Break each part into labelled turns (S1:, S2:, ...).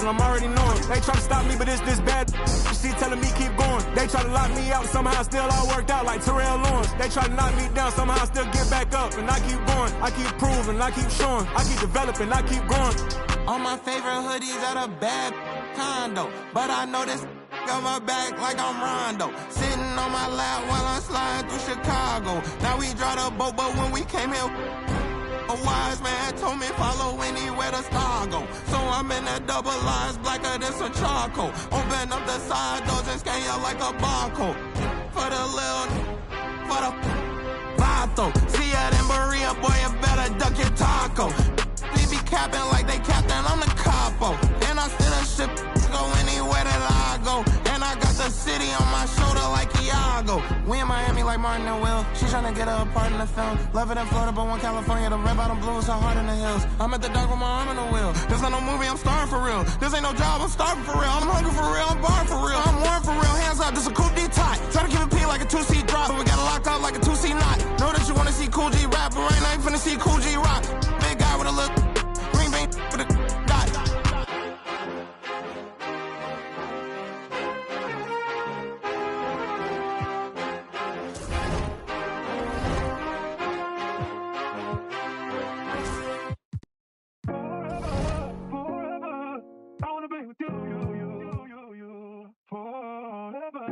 S1: and I'm already knowing. They try to stop me, but it's this bad. She telling me keep going. They try to lock me out, somehow still all worked out like Terrell Lawrence. They try to knock me down, somehow I still get back up. And I keep going, I keep proving, I keep showing, I keep developing, I keep growing.
S2: All my favorite hoodies at a bad condo, but I know this got my back like I'm Rondo. Sitting on my lap while I'm sliding through Chicago. Now we drive the boat, but when we came here, a wise man told me follow anywhere the star go. So I'm in that double lines blacker than some charcoal. Open up the side doors and scan you like a barcode. For the little, for the vato. See ya in Berea, boy, you better duck your taco. They be capping like they captain, I'm the capo. And I still a ship, go anywhere that I go. And I got the city on my shoulder like Iago. We in Miami like Martin and Will. She tryna get her a part in the film. Love it in Florida, but one California. The red bottom blues, so hard in the hills. I'm at the dock with my arm in the wheel. This ain't no movie, I'm starving for real. This ain't no job, I'm starving for real. I'm hungry for real, I'm barring for real. I'm warm for real, hands up, this a cool D-tie. Try to keep it P like a 2C drop, but we got it locked up like a 2C knot. Know that you wanna see Cool G rap, but right now you finna see Cool G rock. Big guy with a look, green bean with a dot.
S3: Forever,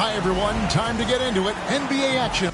S3: Hi, everyone. Time to get into it. NBA action.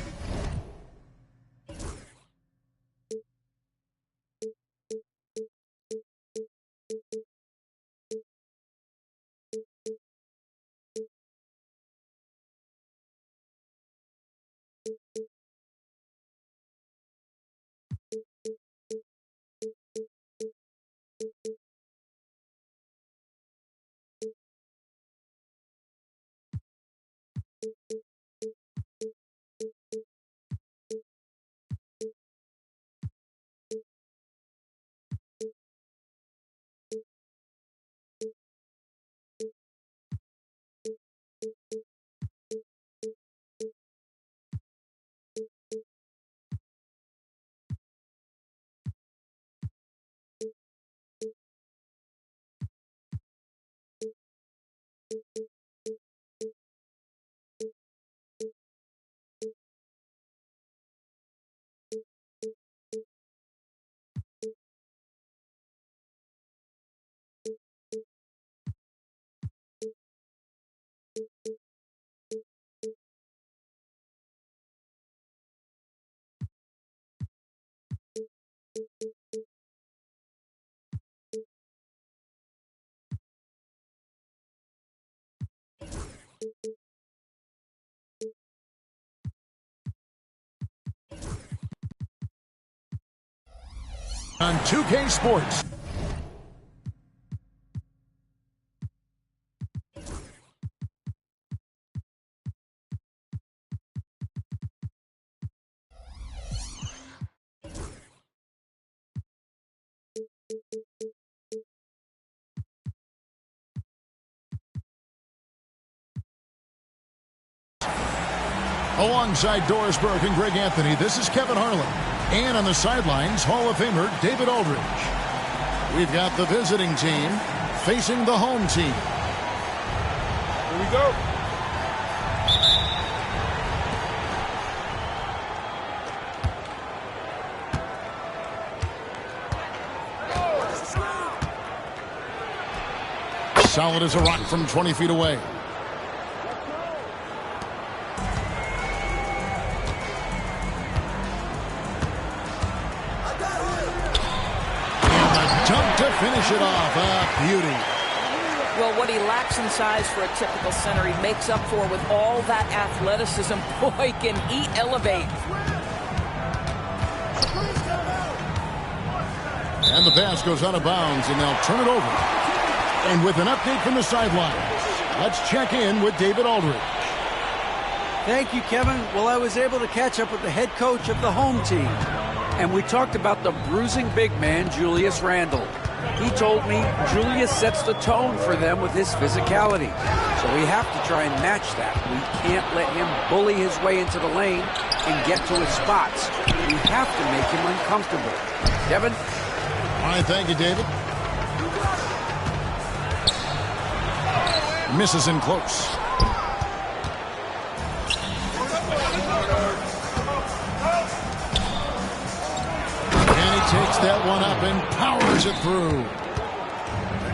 S3: On 2K Sports. Alongside Doris Burke and Greg Anthony, this is Kevin Harlan. And on the sidelines, Hall of Famer David Aldridge. We've got the visiting team facing the home team.
S4: Here we go.
S3: Solid as a rock from 20 feet away. To finish it off, a beauty.
S5: Well, what he lacks in size for a typical center, he makes up for with all that athleticism. Boy, can he elevate.
S3: And the pass goes out of bounds, and they'll turn it over. And with an update from the sidelines, let's check in with David Aldridge.
S6: Thank you, Kevin. Well, I was able to catch up with the head coach of the home team, and we talked about the bruising big man, Julius Randle. He told me Julius sets the tone for them with his physicality. So we have to try and match that. We can't let him bully his way into the lane and get to his spots. We have to make him uncomfortable. Kevin?
S3: All right, thank you, David. Misses in close. Takes that one up and powers it through.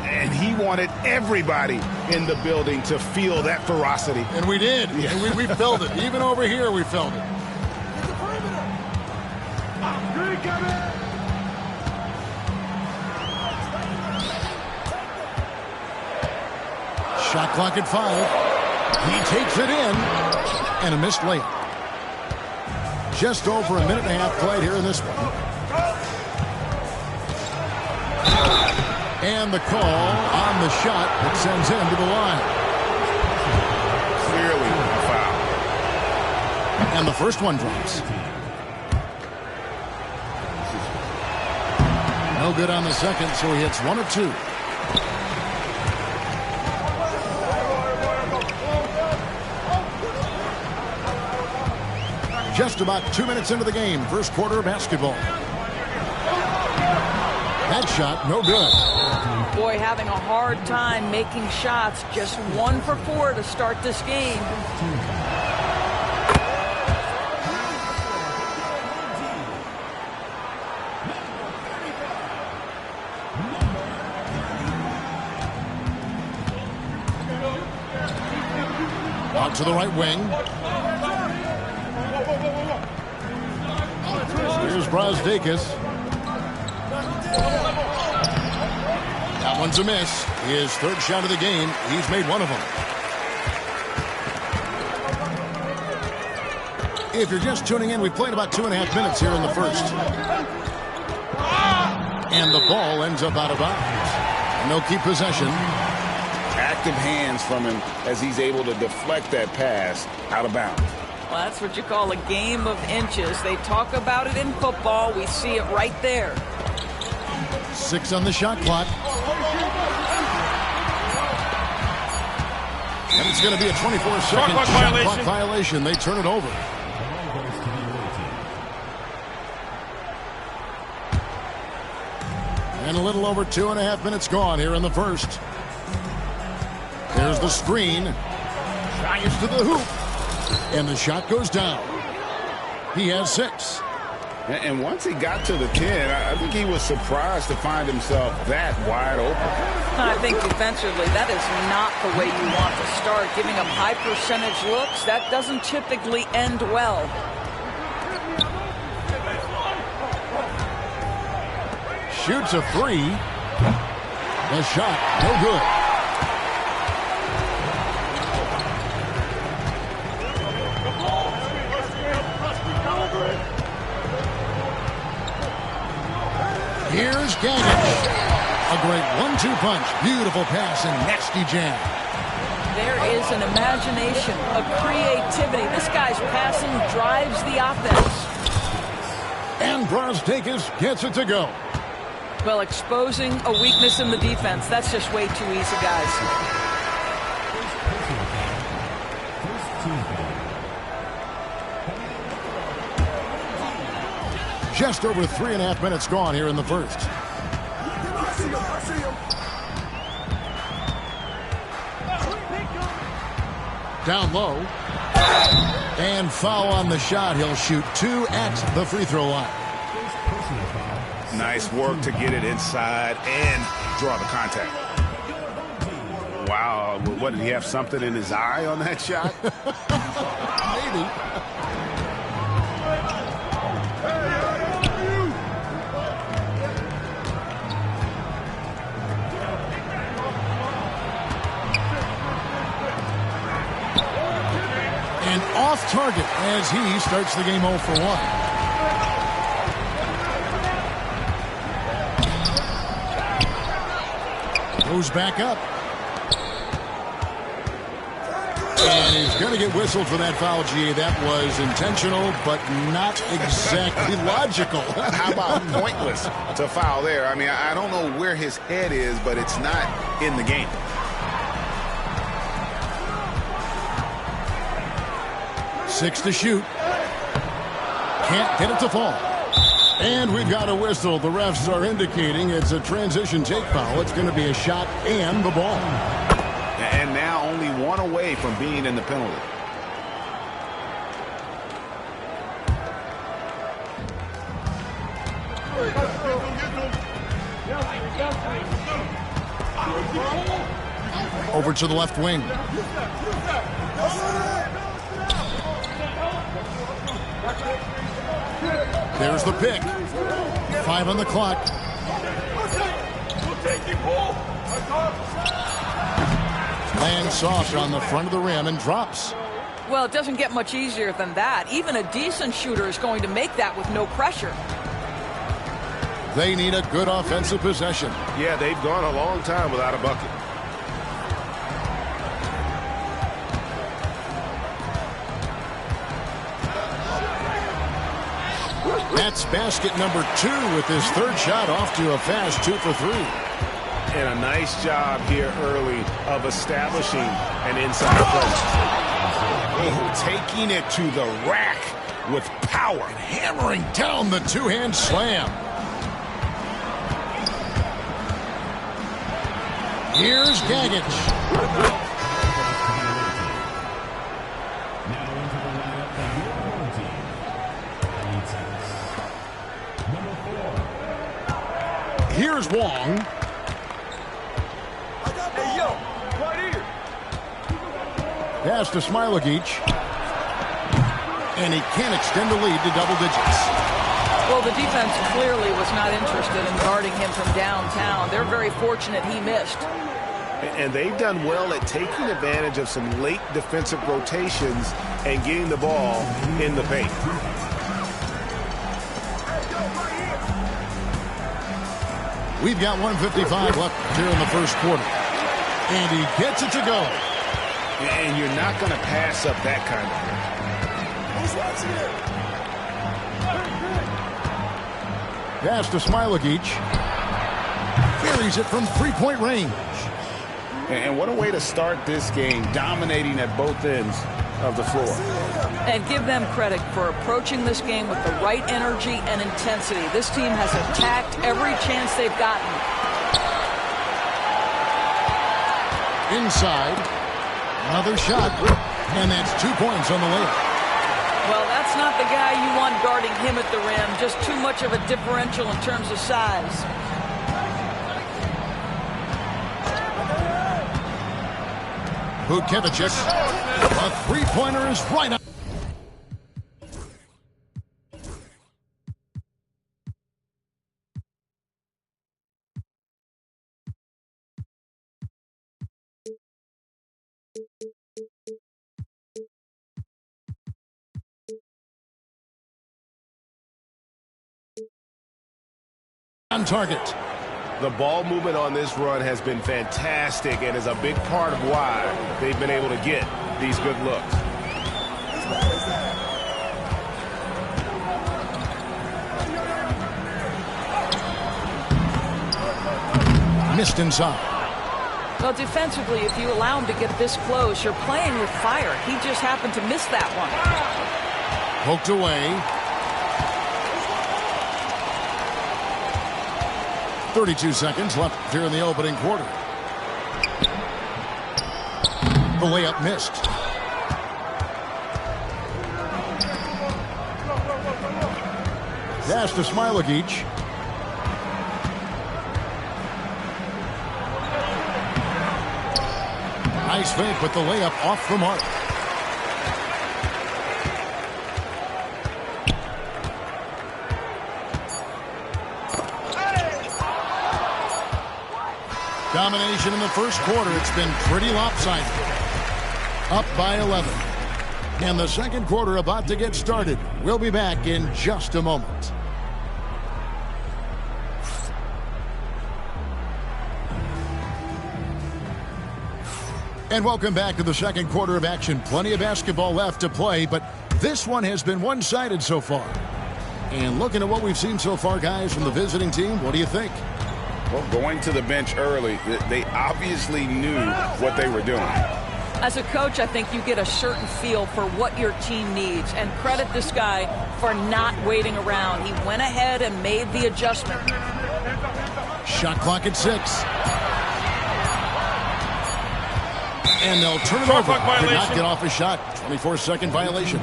S4: And he wanted everybody in the building to feel that ferocity.
S3: And we did. Yeah. And we felt it. Even over here, we felt it. Shot clock at 5. He takes it in. And a missed layup. Just over a minute and a half played here in this one. And the call on the shot that sends him to the line.
S4: Clearly a foul.
S3: And the first one drops. No good on the second, so he hits 1 of 2. Just about 2 minutes into the game, first quarter basketball. That shot, no good.
S5: Boy, having a hard time making shots. Just 1 for 4 to start this game.
S3: Out to the right wing. Here's Zalgiris. That one's a miss. His third shot of the game. He's made one of them. If you're just tuning in, we played about 2.5 minutes here in the first. And the ball ends up out of bounds. And they'll keep possession.
S4: Active hands from him as he's able to deflect that pass out of bounds.
S5: Well, that's what you call a game of inches. They talk about it in football. We see it right there.
S3: 6 on the shot clock. And it's going to be a 24-second shot clock violation. They turn it over. And a little over 2.5 minutes gone here in the first. There's the screen. Fires to the hoop. And the shot goes down. He has 6.
S4: And once he got to the 10, I think he was surprised to find himself that wide open.
S5: I think defensively, that is not the way you want to start. Giving up high percentage looks, that doesn't typically end well.
S3: Shoots a 3. The shot, no good. Here's Gagic. A great 1-2 punch. Beautiful pass and nasty jam.
S5: There is an imagination, a creativity. This guy's passing drives the offense.
S3: And Zalgiris gets it to go.
S5: Well, exposing a weakness in the defense, that's just way too easy, guys.
S3: Just over 3.5 minutes gone here in the first. Down low. And foul on the shot. He'll shoot 2 at the free throw line.
S4: Nice work to get it inside and draw the contact. Wow, what, did he have something in his eye on that shot?
S3: Maybe. And off target as he starts the game 0 for 1. Goes back up. And he's going to get whistled for that foul, G. That was intentional, but not exactly logical.
S4: How about pointless to foul there? I mean, I don't know where his head is, but it's not in the game.
S3: Six to shoot. Can't get it to fall. And we've got a whistle. The refs are indicating it's a transition take foul. It's going to be a shot and the ball.
S4: And now only one away from being in the penalty.
S3: Over to the left wing. There's the pick. 5 on the clock. Lands soft on the front of the rim and drops.
S5: Well, it doesn't get much easier than that. Even a decent shooter is going to make that with no pressure.
S3: They need a good offensive possession.
S4: Yeah, they've gone a long time without a bucket.
S3: That's basket number 2 with his third shot off to a fast 2 for 3.
S4: And a nice job here early of establishing an inside presence. Taking it to the rack with power.
S3: And hammering down the two-hand slam. Here's Gagic. Here's Wong. Pass to Smilagic. And he can't extend the lead to double digits.
S5: Well, the defense clearly was not interested in guarding him from downtown. They're very fortunate he missed.
S4: And they've done well at taking advantage of some late defensive rotations and getting the ball in the paint.
S3: We've got 1:55 left here in the first quarter. And he gets it to go.
S4: And you're not going to pass up that kind of thing.
S3: Pass to Smilagic. Buries it from three-point range.
S4: And what a way to start this game, dominating at both ends of the floor.
S5: And give them credit for approaching this game with the right energy and intensity. This team has attacked every chance they've gotten.
S3: Inside. Another shot. And that's 2 points on the layup.
S5: Well, that's not the guy you want guarding him at the rim. Just too much of a differential in terms of size.
S3: Vucevic. A three-pointer is right up. On target.
S4: The ball movement on this run has been fantastic and is a big part of why they've been able to get these good looks.
S3: Missed inside.
S5: Well, defensively, if you allow him to get this close, you're playing with fire. He just happened to miss that one.
S3: Poked away. 32 seconds left here in the opening quarter. The layup missed. Pass to Smilagic. Nice fake with the layup off the mark. Domination in the first quarter. It's been pretty lopsided. Up by 11. And the second quarter about to get started. We'll be back in just a moment. And welcome back to the second quarter of action. Plenty of basketball left to play, but this one has been one-sided so far. And looking at what we've seen so far, guys, from the visiting team, what do you think?
S4: Well, going to the bench early, they obviously knew what they were doing.
S5: As a coach, I think you get a certain feel for what your team needs, and credit this guy for not waiting around. He went ahead and made the adjustment.
S3: Shot clock at 6. And they'll turn it over. Did not get off his shot. 24-second violation.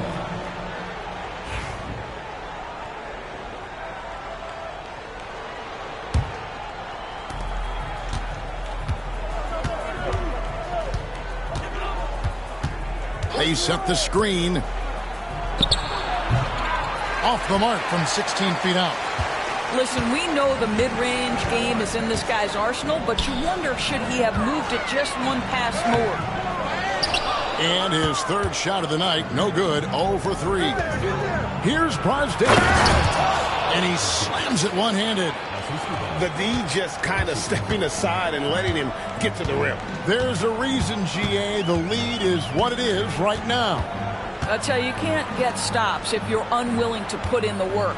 S3: They set the screen. Off the mark from 16 feet out.
S5: Listen, we know the mid-range game is in this guy's arsenal, but you wonder, should he have moved it just one pass more?
S3: And his third shot of the night, no good, 0 for 3. Here's Brosdale. And he slams it one-handed.
S4: The D just kind of stepping aside and letting him get to the rim.
S3: There's a reason, GA, the lead is what it is right now.
S5: I tell you, you can't get stops if you're unwilling to put in the work.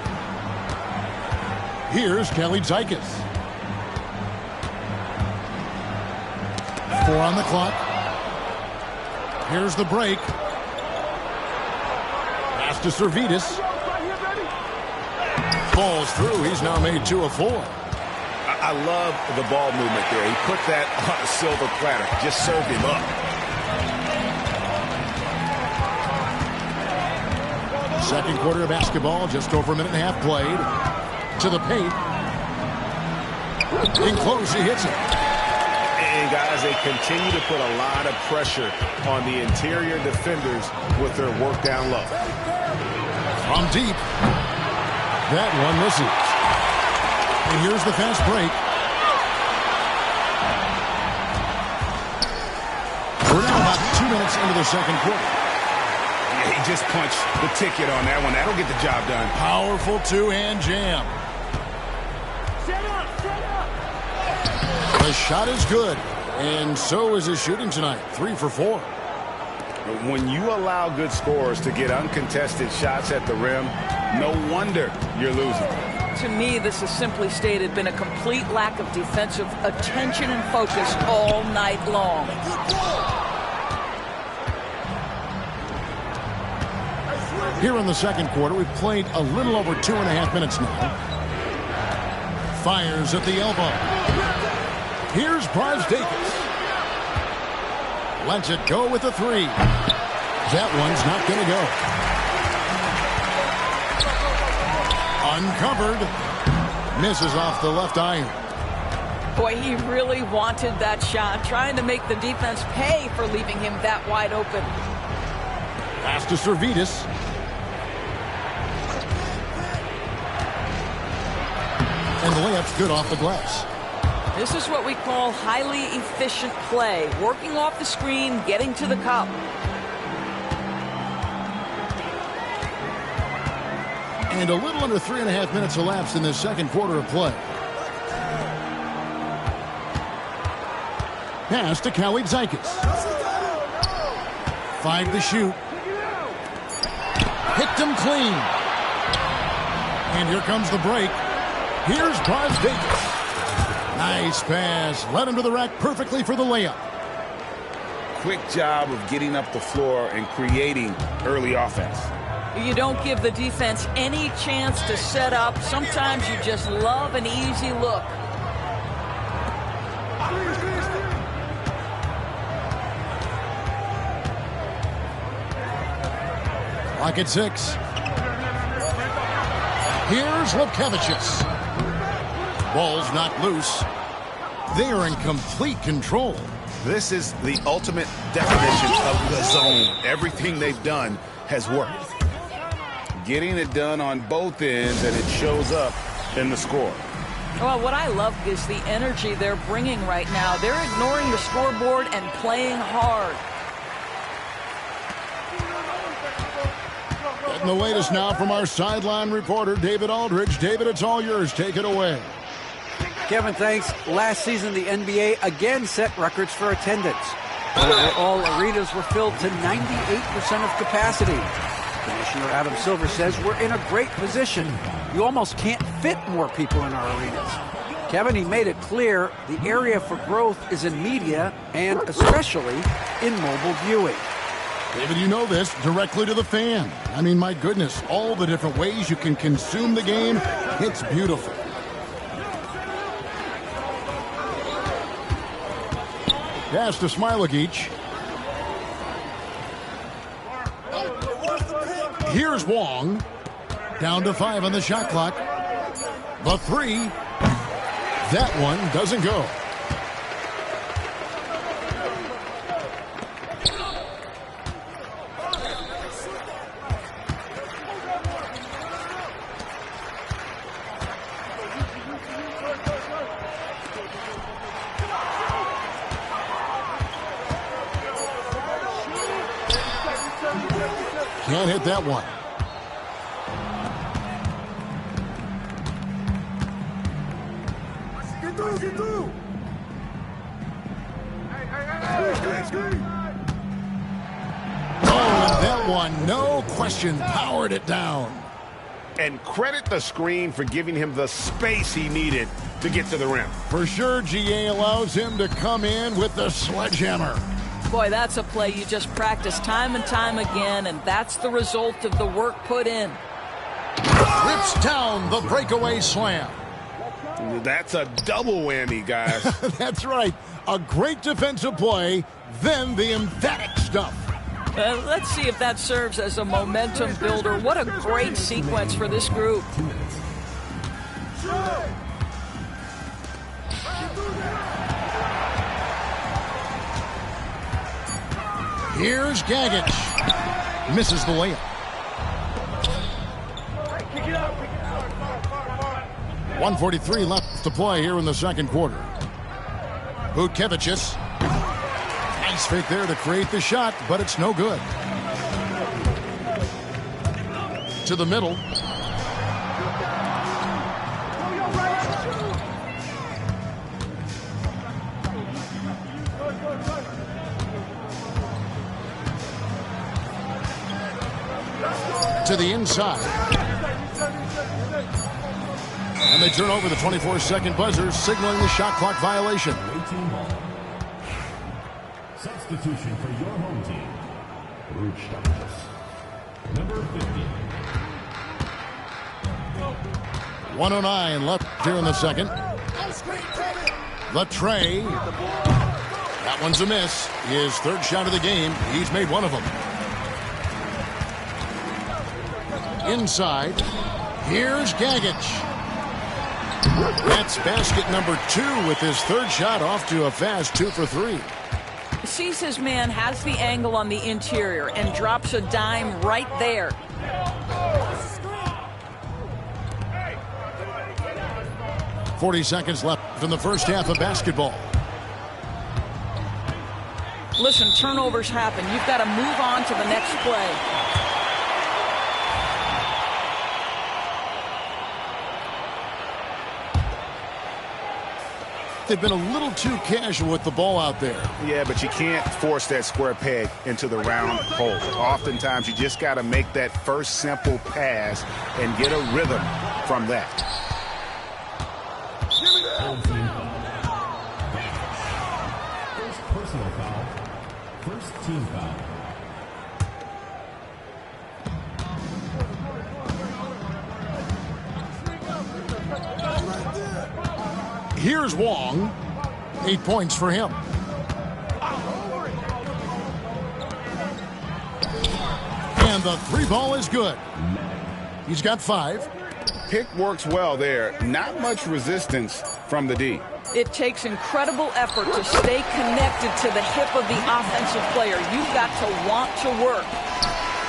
S3: Here's Kelly Zalgiris. 4 on the clock. Here's the break. Pass to Servidis. Falls through. He's now made 2 of 4.
S4: I love the ball movement there. He put that on a silver platter. Just served him up.
S3: Second quarter of basketball. Just over a minute and a half played. To the paint. In close, he hits it.
S4: And guys, they continue to put a lot of pressure on the interior defenders with their work down low.
S3: From deep. That one misses. And here's the fast break. We're now about 2 minutes into the second quarter.
S4: Yeah, he just punched the ticket on that one. That'll get the job done.
S3: Powerful two-hand jam. The shot is good, and so is his shooting tonight. 3 for 4.
S4: When you allow good scorers to get uncontested shots at the rim, no wonder you're losing.
S5: To me, this has simply stated been a complete lack of defensive attention and focus all night long.
S3: Here in the second quarter, we've played a little over 2.5 minutes now. Fires at the elbow. Here's Zalgiris. Lets it go with the 3. That one's not going to go. Uncovered. Misses off the left iron.
S5: Boy, he really wanted that shot, trying to make the defense pay for leaving him that wide open.
S3: Pass to Zalgiris. And the layup's good off the glass.
S5: This is what we call highly efficient play. Working off the screen, getting to the cup.
S3: And a little under 3.5 minutes elapsed in this second quarter of play. Pass to Zalgiris. 5 to shoot. Hit them clean. And here comes the break. Here's Zalgiris. Nice pass. Led him to the rack perfectly for the layup.
S4: Quick job of getting up the floor and creating early offense.
S5: You don't give the defense any chance to set up. Sometimes you just love an easy look.
S3: Clock at 6. Here's Lietkabelis. Ball's not loose. They are in complete control.
S4: This is the ultimate definition of the zone. Everything they've done has worked. Getting it done on both ends, and it shows up in the score.
S5: Well, what I love is the energy they're bringing right now. They're ignoring the scoreboard and playing hard.
S3: Getting the latest now from our sideline reporter, David Aldridge. David, it's all yours. Take it away.
S6: Kevin, thanks. Last season, the NBA again set records for attendance. All arenas were filled to 98% of capacity. Commissioner Adam Silver says we're in a great position. You almost can't fit more people in our arenas. Kevin, he made it clear the area for growth is in media and especially in mobile viewing.
S3: David, you know this, directly to the fan. I mean, my goodness, all the different ways you can consume the game, it's beautiful. Pass to Zalgiris. Here's Wong. Down to 5 on the shot clock. The 3. That one doesn't go. Can't hit that one. Oh, and that one, no question, powered it down.
S4: And credit the screen for giving him the space he needed to get to the rim.
S3: For sure, GA allows him to come in with the sledgehammer.
S5: Boy, that's a play you just practice time and time again, and that's the result of the work put in.
S3: Rips down the breakaway slam.
S4: That's a double whammy, guys.
S3: That's right. A great defensive play, then the emphatic stuff.
S5: Let's see if that serves as a momentum builder. What a great sequence for this group.
S3: Here's Gagic. Misses the layup. 1:43 left to play here in the second quarter. Lietkabelis. Nice fake there to create the shot, but it's no good. To the middle. To the inside. And they turn over the 24-second buzzer, signaling the shot clock violation.
S7: Substitution for your home team. Number 50.
S3: 1:09 left here in the second. The tray. That one's a miss. His third shot of the game. He's made one of them. Inside. Here's Gagic. That's basket number 2 with his third shot off to a fast 2 for 3.
S5: Sees his man, has the angle on the interior, and drops a dime right there.
S3: .40 seconds left in the first half of basketball.
S5: Listen, turnovers happen. You've got to move on to the next play.
S3: They've been a little too casual with the ball out there.
S4: Yeah, but you can't force that square peg into the round hole. Oftentimes, you just got to make that first simple pass and get a rhythm from that.
S7: First personal foul. First team foul.
S3: Here's Wong. 8 points for him. And the 3-ball is good. He's got 5.
S4: Pick works well there. Not much resistance from the D.
S5: It takes incredible effort to stay connected to the hip of the offensive player. You've got to want to work.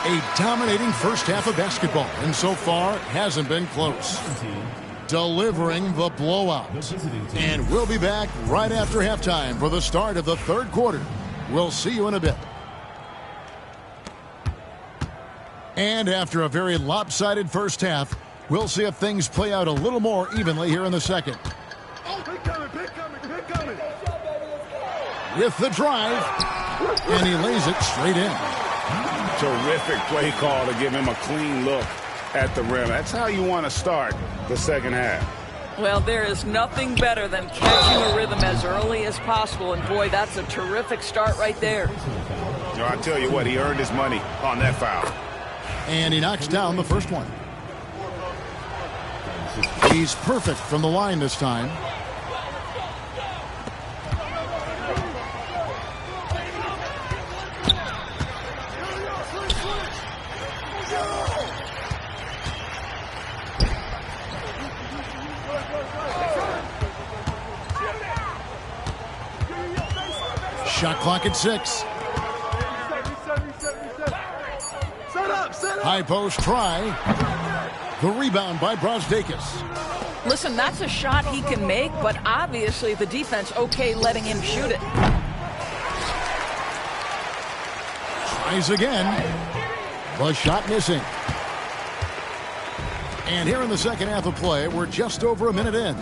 S3: A dominating first half of basketball, and so far hasn't been close. Delivering the blowout. And we'll be back right after halftime for the start of the third quarter. We'll see you in a bit. And after a very lopsided first half, we'll see if things play out a little more evenly here in the second. With the drive, and he lays it straight in.
S4: Terrific play call to give him a clean look at the rim. That's how you want to start the second half.
S5: Well, there is nothing better than catching a rhythm as early as possible, and boy, that's a terrific start right there.
S4: You know, I tell you what, he earned his money on that foul.
S3: And he knocks down the first one. He's perfect from the line this time. Shot clock at 6. High post try. The rebound by Brosdakis.
S5: Listen, that's a shot he can make, but obviously the defense okay letting him shoot it.
S3: Tries again. The shot missing. And here in the second half of play, we're just over a minute in.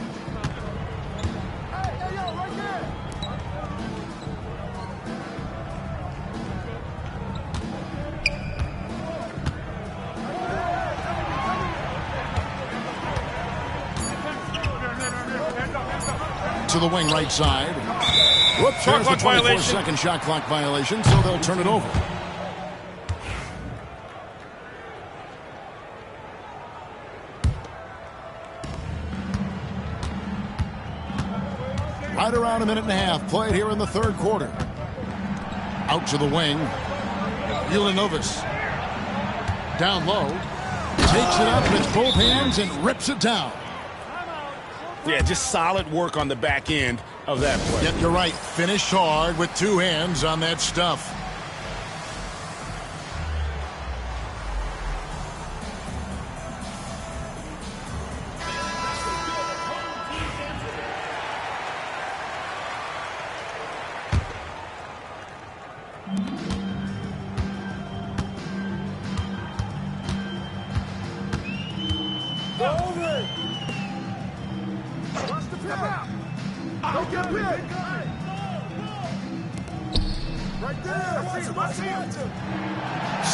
S3: To the wing right side. Whoops, there's the 24-second shot clock violation, so they'll turn it over. Right around a minute and a half played here in the third quarter. Out to the wing. Ulanovas. Down low. Takes it up with both hands and rips it down.
S4: Yeah, just solid work on the back end of that play.
S3: Yep, you're right. Finished hard with 2 hands on that stuff.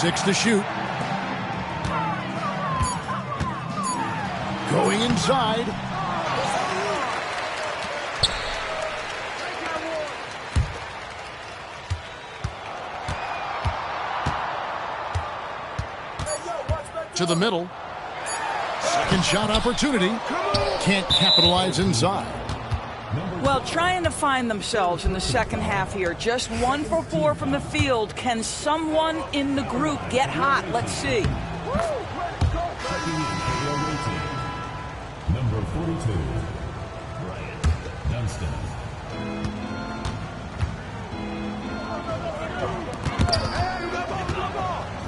S3: Six to shoot. Going inside. To the middle. Second shot opportunity. Can't capitalize inside.
S5: Well, trying to find themselves in the second half here. Just 1 for 4 from the field. Can someone in the group get hot? Let's see.
S7: Number 42, Bryant Dunston.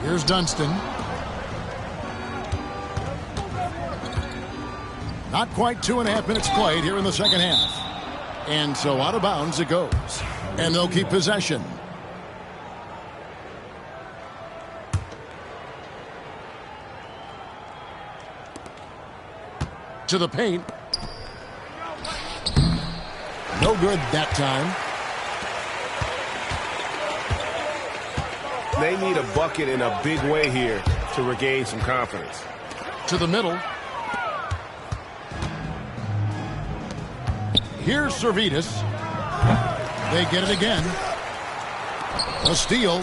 S3: Here's Dunston. Not quite 2.5 minutes played here in the second half. And so out of bounds it goes. And they'll keep possession. To the paint. No good that time.
S8: They need a bucket in a big way here to regain some confidence.
S3: To the middle. Here's Zalgiris. They get it again. A steal.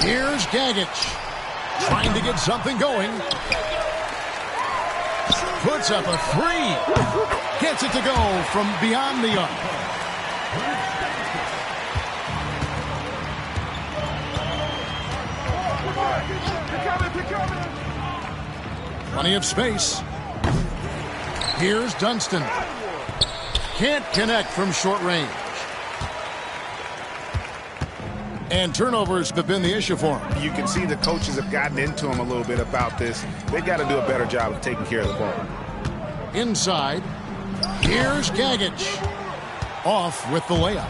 S3: Here's Gagic. Trying to get something going. Puts up a three. Gets it to go from beyond the arc. Plenty of space. Here's Dunston. Can't connect from short range. And turnovers have been the issue for him.
S4: You can see the coaches have gotten into him a little bit about this. They've got to do a better job of taking care of the ball.
S3: Inside. Here's Gagic. Off with the layup.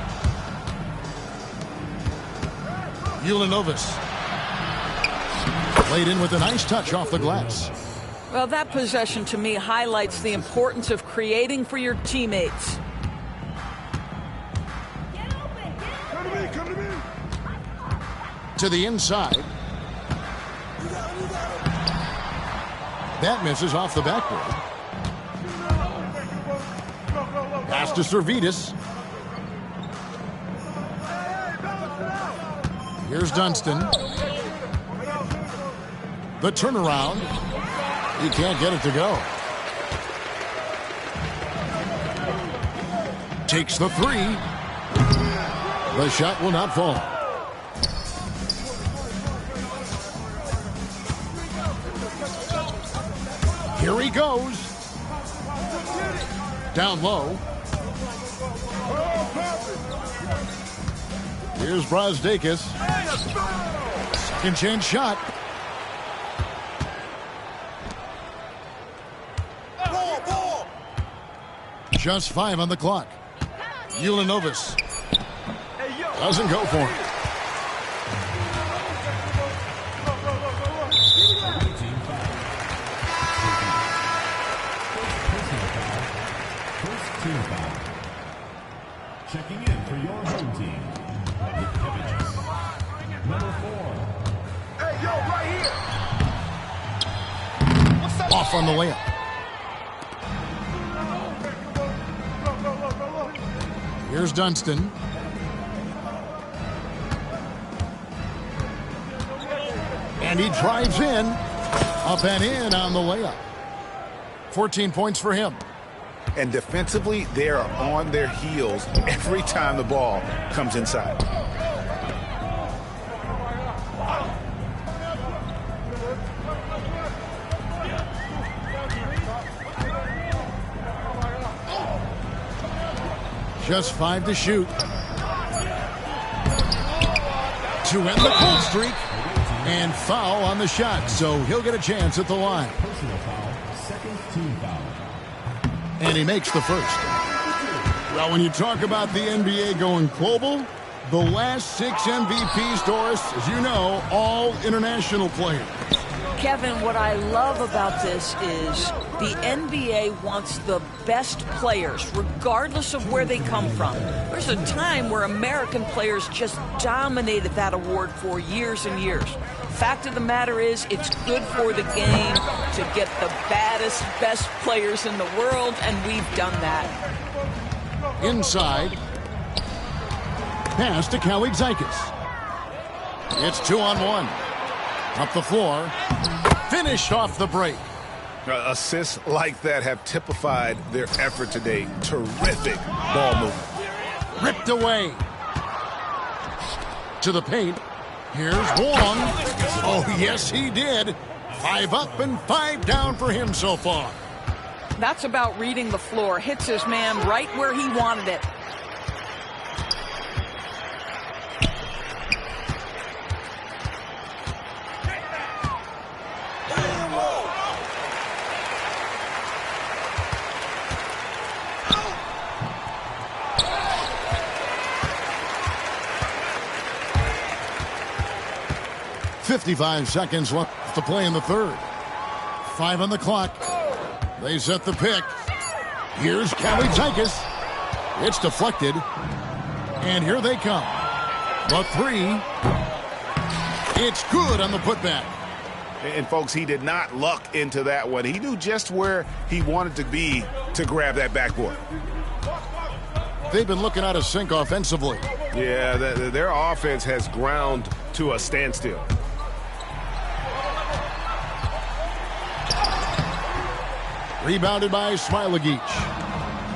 S3: Ulanovas. Played in with a nice touch off the glass.
S5: Well, that possession to me highlights the importance of creating for your teammates.
S3: To the inside. That misses off the backboard. Pass to Zalgiris. Here's Dunston. The turnaround. He can't get it to go. Takes the three. The shot will not fall. Here he goes. Down low. Here's Brazdeikis. Second chance shot. Just 5 on the clock. Ulanovas doesn't go for it.
S7: Checking in for your home team, Lietkabelis. Number 4.
S2: Hey, yo, right here.
S3: Off on the layup. Here's Dunston. And he drives in. Up and in on the layup. 14 points for him.
S4: And defensively, they are on their heels every time the ball comes inside.
S3: Just 5 to shoot. To end the cold streak. And foul on the shot, so he'll get a chance at the line.
S7: Personal foul, second team foul.
S3: And he makes the first. Well, when you talk about the NBA going global, the last 6 MVPs, Doris, as you know, all international players.
S5: Kevin, what I love about this is the NBA wants the best players, regardless of where they come from. There's a time where American players just dominated that award for years and years. Fact of the matter is, it's good for the game to get the baddest, best players in the world, and we've done that.
S3: Inside. Pass to Zalgiris. It's 2-on-1. Up the floor. Finished off the break.
S4: Assists like that have typified their effort today. Terrific ball movement.
S3: Ripped away. To the paint. Here's Wong. Oh, yes, he did. 5 up and 5 down for him so far.
S5: That's about reading the floor. Hits his man right where he wanted it.
S3: .55 seconds left to play in the third. 5 on the clock. They set the pick. Here's Zalgiris. It's deflected. And here they come. The 3. It's good on the putback.
S4: And, folks, he did not luck into that one. He knew just where he wanted to be to grab that backboard.
S3: They've been looking out of sync offensively.
S8: Yeah, their offense has ground to a standstill.
S3: Rebounded by Zalgiris.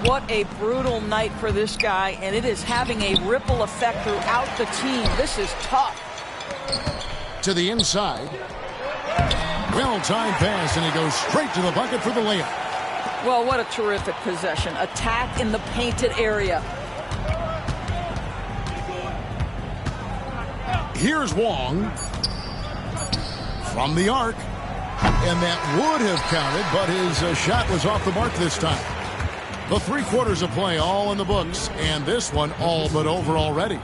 S5: What a brutal night for this guy, and it is having a ripple effect throughout the team. This is tough.
S3: To the inside. Well-timed pass, and he goes straight to the bucket for the layup.
S5: Well, what a terrific possession. Attack in the painted area.
S3: Here's Wong. From the arc. And that would have counted, but his shot was off the mark this time. The 3 quarters of play all in the books, and this one all but over already.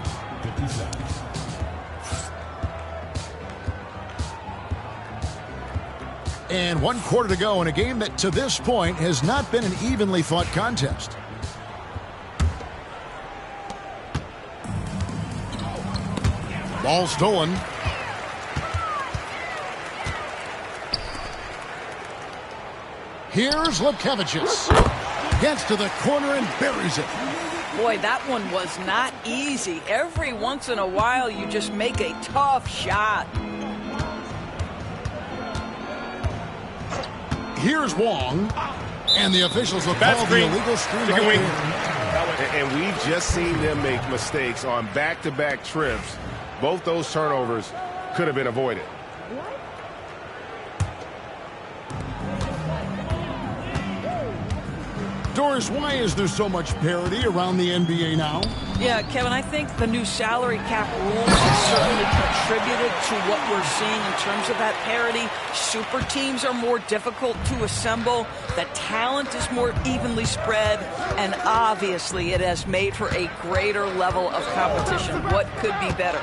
S3: And 1 quarter to go in a game that to this point has not been an evenly fought contest. Ball stolen. Here's Lietkabelis. Gets to the corner and buries it.
S5: Boy, that one was not easy. Every once in a while, you just make a tough shot.
S3: Here's Wong. And the officials will call the illegal screen.
S8: And we've just seen them make mistakes on back-to-back trips. Both those turnovers could have been avoided.
S3: Doris, why is there so much parity around the NBA now?
S5: Yeah, Kevin, I think the new salary cap rules have certainly contributed to what we're seeing in terms of that parity. Super teams are more difficult to assemble. The talent is more evenly spread. And obviously, it has made for a greater level of competition. What could be better?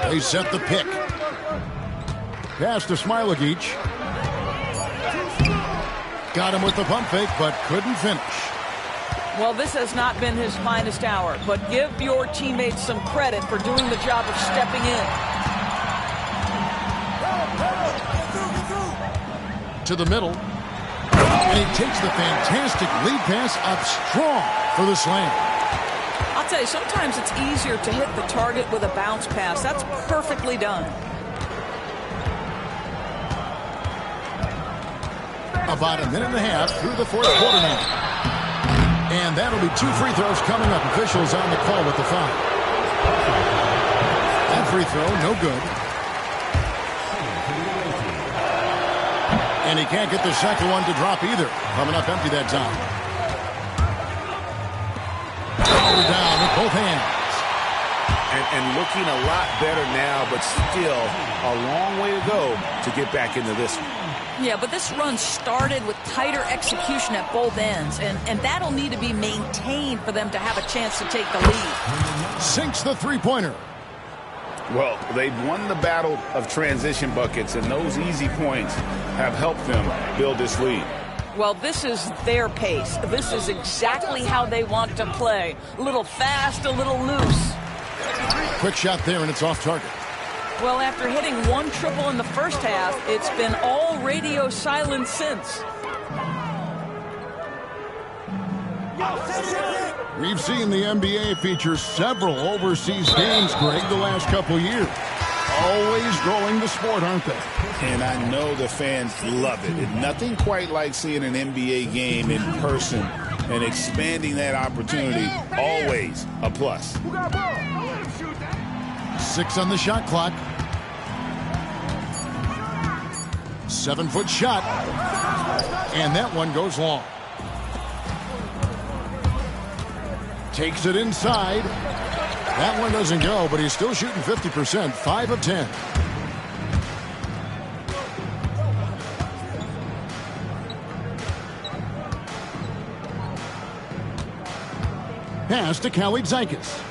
S3: They set the pick. Pass to Zalgiris. Got him with the pump fake, but couldn't finish.
S5: Well, this has not been his finest hour, but give your teammates some credit for doing the job of stepping in.
S3: To the middle. And he takes the fantastic lead pass up strong for the slam.
S5: I'll tell you, sometimes it's easier to hit the target with a bounce pass. That's perfectly done.
S3: About a minute and a half through the 4th quarter now. And that'll be 2 free throws coming up. Officials on the call with the foul. That free throw, no good. And he can't get the second one to drop either. Coming up empty that time. Down with both hands.
S4: And looking a lot better now, but still a long way to go to get back into this one.
S5: Yeah, but this run started with tighter execution at both ends, and that'll need to be maintained for them to have a chance to take the lead.
S3: Sinks the three-pointer.
S4: Well, they've won the battle of transition buckets, and those easy points have helped them build this lead.
S5: Well, this is their pace. This is exactly how they want to play. A little fast, a little loose.
S3: Quick shot there, and it's off target.
S5: Well, after hitting one triple in the first half, it's been all radio silence since.
S3: We've seen the NBA feature several overseas games, Greg, the last couple years. Always growing the sport, aren't they?
S4: And I know the fans love it. And nothing quite like seeing an NBA game in person and expanding that opportunity. Always a plus.
S3: 6 on the shot clock. 7-foot shot. And that one goes long. Takes it inside. That one doesn't go, but he's still shooting 50%, 5 of 10. Pass to Zalgiris.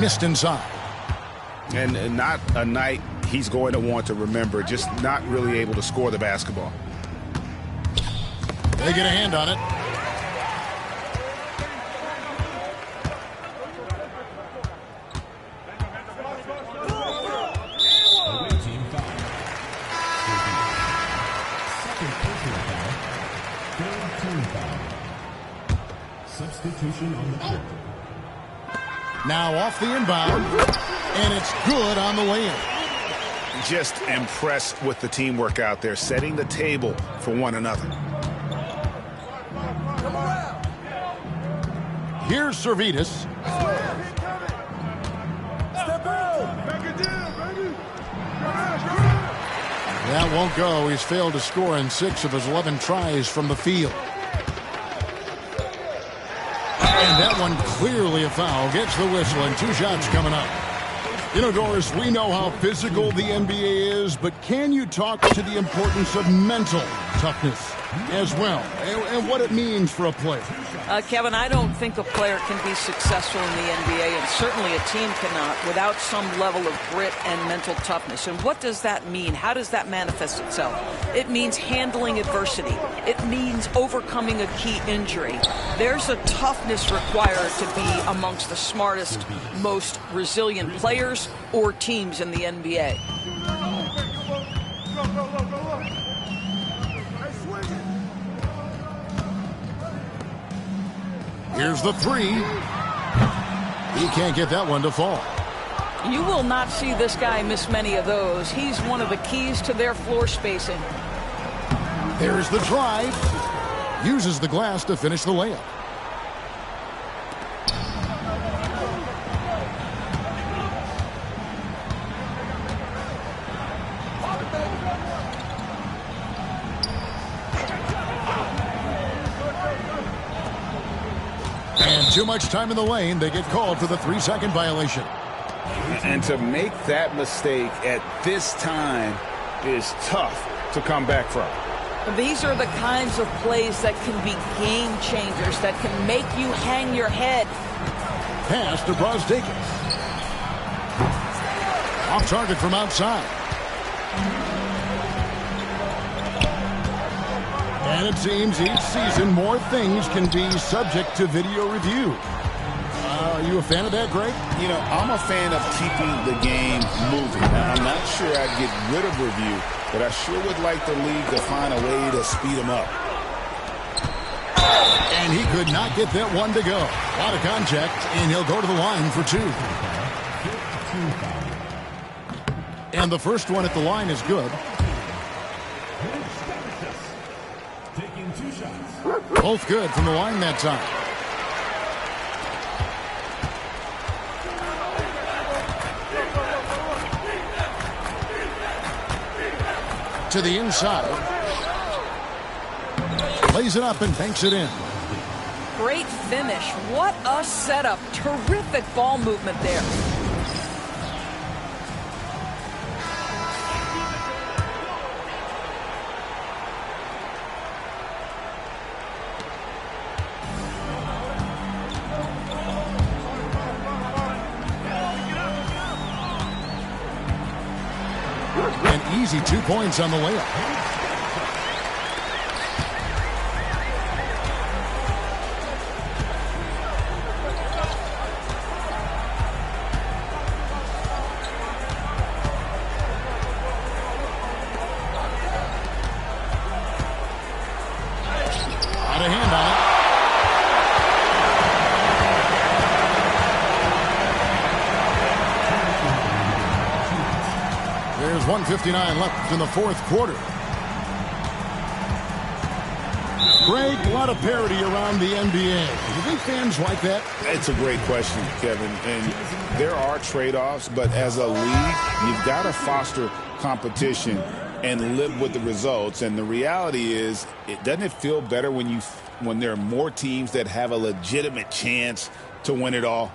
S3: Missed inside.
S4: And not a night he's going to want to remember, just not really able to score the basketball.
S3: They get a hand on it.
S7: Team foul. Second personal foul. Third team foul. Substitution on the court.
S3: Now off the inbound, and it's good on the way in.
S4: Just impressed with the teamwork out there, setting the table for one another.
S3: Here's Zalgiris. That won't go. He's failed to score in 6 of his 11 tries from the field. And that one clearly a foul. Gets the whistle, and 2 shots coming up. You know, Doris, we know how physical the NBA is, but can you talk to the importance of mental toughness as well, and what it means for a player?
S5: Kevin, I don't think a player can be successful in the NBA, and certainly a team cannot, without some level of grit and mental toughness. And what does that mean? How does that manifest itself? It means handling adversity. It means overcoming a key injury. There's a toughness required to be amongst the smartest, most resilient players or teams in the NBA.
S3: Here's the 3. He can't get that one to fall.
S5: You will not see this guy miss many of those. He's one of the keys to their floor spacing.
S3: There's the drive. Uses the glass to finish the layup. And too much time in the lane. They get called for the 3-second violation.
S4: And to make that mistake at this time is tough to come back from.
S5: These are the kinds of plays that can be game changers, that can make you hang your head.
S3: Pass to Brosdakis. Off target from outside. And it seems each season more things can be subject to video review. Are you a fan of that, Greg?
S4: You know, I'm a fan of keeping the game moving. Now, I'm not sure I'd get rid of review, but I sure would like the league to find a way to speed them up.
S3: And he could not get that one to go. A lot of contact, and he'll go to the line for 2. And the first one at the line is good.
S7: Taking 2 shots.
S3: Both good from the line that time. To the inside. Lays it up and banks it in.
S5: Great finish. What a setup. Terrific ball movement there.
S3: easy 2 points on the layup. Got a hand on it. There's 1:59 left in the fourth quarter. Greg, a lot of parity around the NBA. Do you think fans like that?
S4: It's a great question, Kevin. And there are trade-offs, but as a league, you've got to foster competition and live with the results. And the reality is, doesn't it feel better when there are more teams that have a legitimate chance to win it all?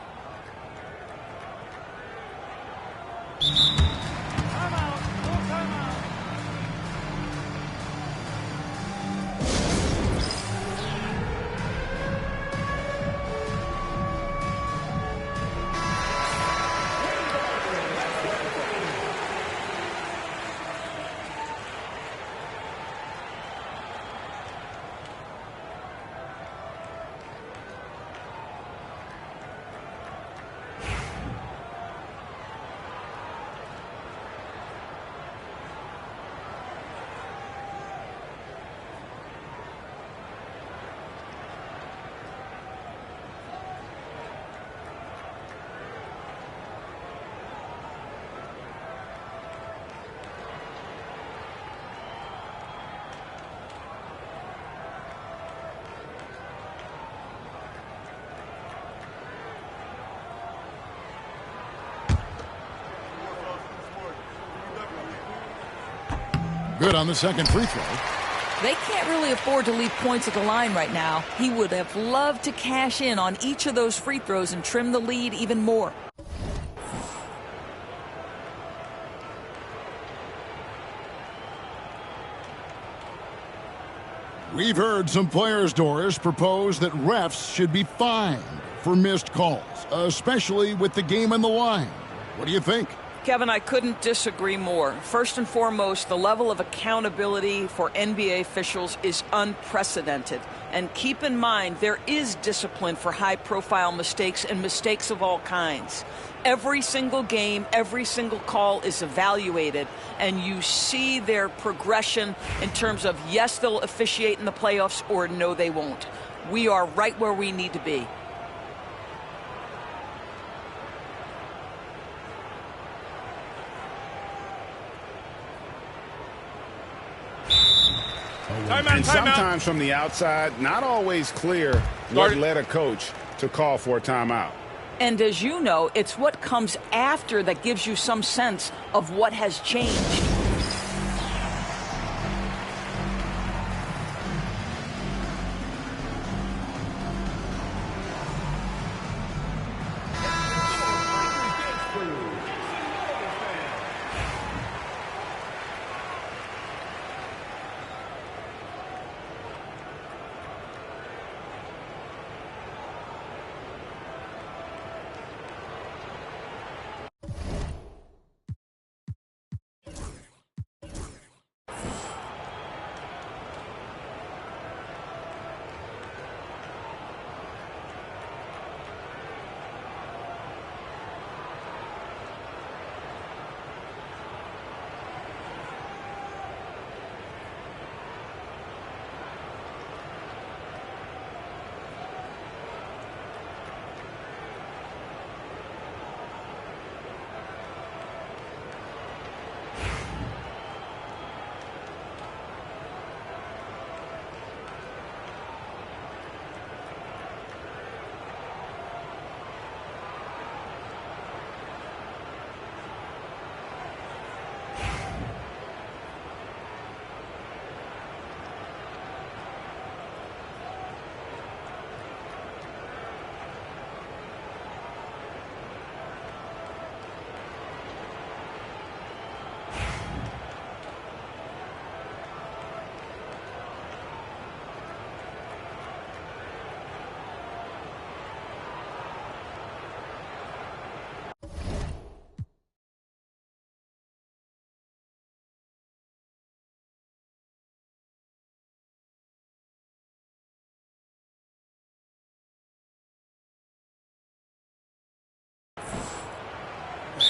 S3: Good on the second free throw.
S5: They can't really afford to leave points at the line right now. He would have loved to cash in on each of those free throws and trim the lead even more.
S3: We've heard some players, Doris, propose that refs should be fined for missed calls, especially with the game on the line. What do you think?
S5: Kevin, I couldn't disagree more. First and foremost, the level of accountability for NBA officials is unprecedented. And keep in mind, there is discipline for high-profile mistakes and mistakes of all kinds. Every single game, every single call is evaluated, and you see their progression in terms of, yes, they'll officiate in the playoffs, or no, they won't. We are right where we need to be.
S4: And sometimes from the outside, not always clear what led a coach to call for a timeout.
S5: And as you know, it's what comes after that gives you some sense of what has changed.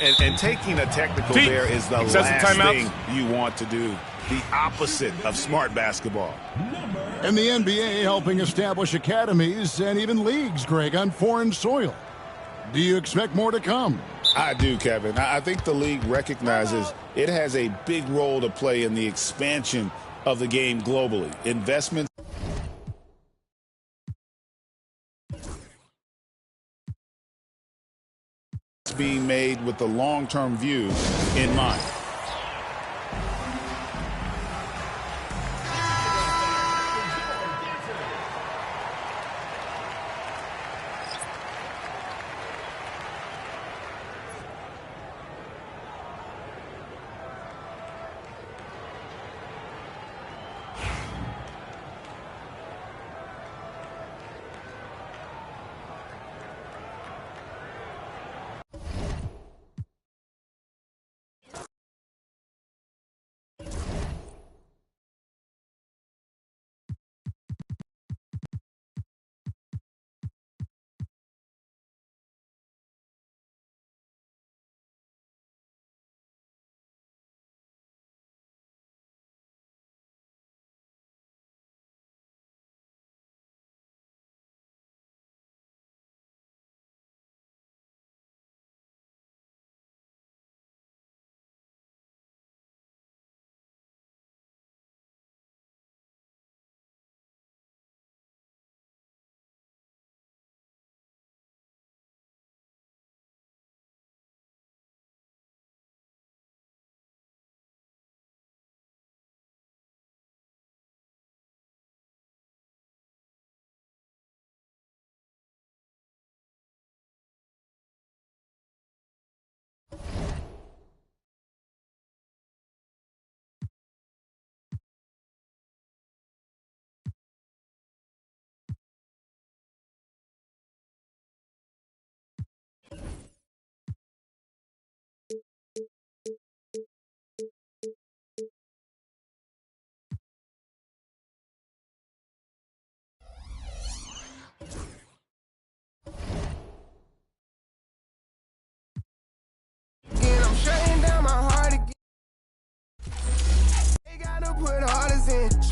S8: And taking a technical there is the last thing you want to do. The opposite of smart basketball.
S3: And the NBA helping establish academies and even leagues, Greg, on foreign soil. Do you expect more to come?
S4: I do, Kevin. I think the league recognizes it has a big role to play in the expansion of the game globally. Investments being made with the long-term view in mind.
S2: I'm shutting down my heart again. They gotta put orders in.